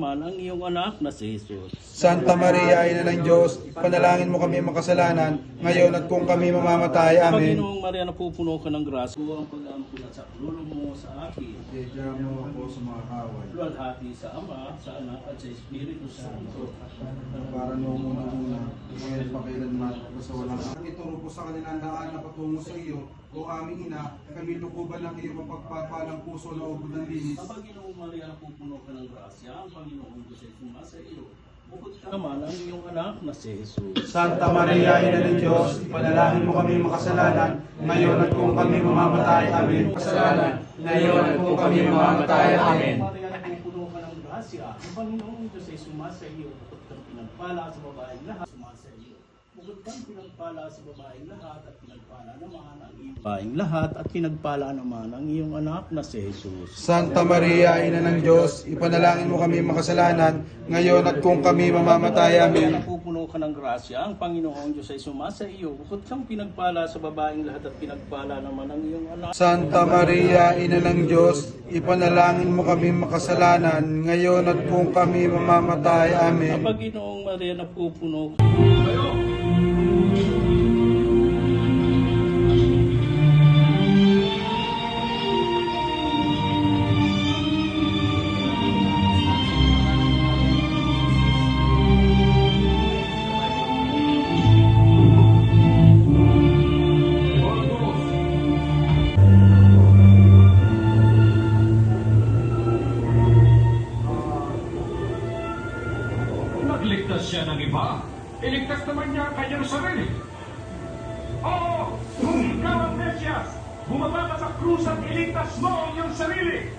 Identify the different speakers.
Speaker 1: naman ang iyong anak na si Jesus.
Speaker 2: Santa Maria, Ina ng Diyos, panalangin mo kami makasalanan, ngayon at kung kami mamamatay. Amen.
Speaker 1: Panginoong Maria, napupuno ka ng grasya. Ang pag-ampun at sa lulong mo sa akin.
Speaker 2: Kaya mo ako sa mga kaway.
Speaker 1: Luwalhati sa Ama, sa Anak at sa Espiritu Santo.
Speaker 2: Para noong una, ngayon pa kailanman, sa walang ituro po sa kanilang daan na patungo sa iyo, o aming ina, kami lukuban ng iyong mapagpapalang puso na ubod ng linis.
Speaker 1: Ang Panginoong Maria, napupuno ka ng grasya. Ang Panginoong Diyos ay sumasa iyo. Bukod ka naman ang iyong anak na si Jesus.
Speaker 2: Santa Maria, Ina ng Diyos, ipanalangin mo kami makasalanan, ngayon at kung kami mamamatay. Amen. Kasalanan, ngayon at kung kami mamamatay. Amen.
Speaker 1: Maria, napupuno ka ng grasya. Ang Panginoong Diyos ay sumasa iyo. Bukod kang pinagpala sa babaeng lahat, sumasa iyo. Bukod kang pinagpala sa babaeng lahat at pinagpala naman ang iyong babaeng lahat at pinagpala naman ang iyong anak na si Jesus.
Speaker 2: Santa Maria, Ina ng Diyos, ipanalangin mo kami makasalanan, ngayon at kung kami mamamatay. Amen.
Speaker 1: Napupuno ka ng grasya, ang Panginoong Diyos ay sumasa iyo. Bukod kang pinagpala sa babaeng lahat at pinagpala naman ang iyong anak.
Speaker 2: Santa Maria, Ina ng Diyos, ipanalangin mo kami makasalanan, ngayon at kung kami mamamatay. Amen.
Speaker 1: Ang Panginoong Maria, napupuno
Speaker 3: Nagligtas siya ng iba. Iligtas naman niya ang kanyang sarili. Oo! Ikaw ang Mesyas! Bumaba ka sa krus at iligtas mo ang iyong sarili!